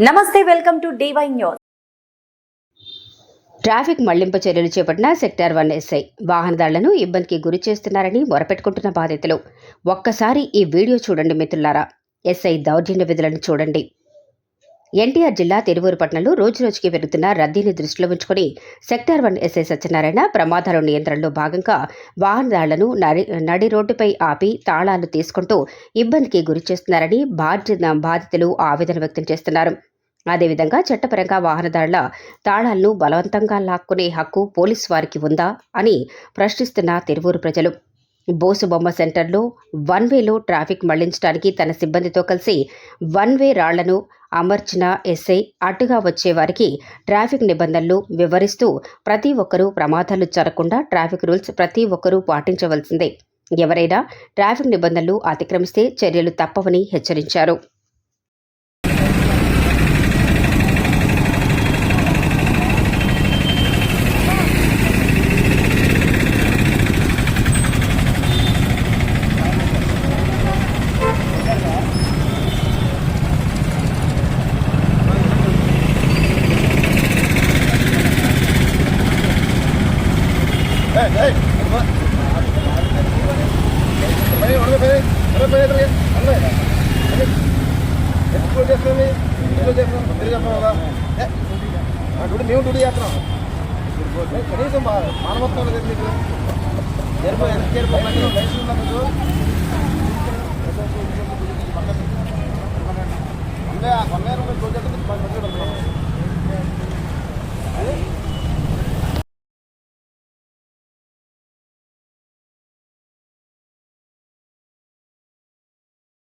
నమస్తే, welcome to DY news. Traffic మళ్లింపు చర్యలు చేపట్టిన సెక్టార్ 1 ఎస్ఐ వాహనదారులను ఇబ్బందికి గురి చేస్తున్నారని మొరపెట్టుకుంటున్న బాధితులు. ఒక్కసారి ఈ వీడియో చూడండి మిత్రులారా. ఎస్ఐ దౌర్జన్య విధులను చూడండి. ఎన్టీఆర్ జిల్లా తిరువూరు పట్టణంలో రోజురోజుకి పెరుగుతున్న రద్దీని దృష్టిలో ఉంచుకుని సెక్టార్ 1 ఎస్ఐ సత్యనారాయణ ప్రమాదాల నియంత్రణలో భాగంగా వాహనదారులను నడి రోడ్డుపై ఆపి తాళాలు తీసుకుంటూ ఇబ్బందికి గురి చేస్తున్నారని బాధితులు ఆవేదన వ్యక్తం చేస్తున్నారు. అదేవిధంగా చట్టపరంగా వాహనదారుల తాళాలను బలవంతంగా లాక్కునే హక్కు పోలీసు వారికి ఉందా అని ప్రశ్నిస్తున్న తిరువూరు ప్రజలు. బోసుబొమ్మ సెంటర్లో వన్ వేలో ట్రాఫిక్ మళ్లించడానికి తన సిబ్బందితో కలిసి వన్ వే రాళ్లను అమర్చిన ఎస్ఐ అడ్డుగా వచ్చే వారికి ట్రాఫిక్ నిబంధనలు వివరిస్తూ ప్రతి ఒక్కరూ ప్రమాదాలు జరగకుండా ట్రాఫిక్ రూల్స్ ప్రతి ఒక్కరూ పాటించవలసిందే, ఎవరైనా ట్రాఫిక్ నిబంధనలు అతిక్రమిస్తే చర్యలు తప్పవని హెచ్చరించారు. మేము డ్యూటీ చేస్తున్నాం. కనీసం మానవత్వం లేదు మీకు. అంటే ఆ 1 రోజులు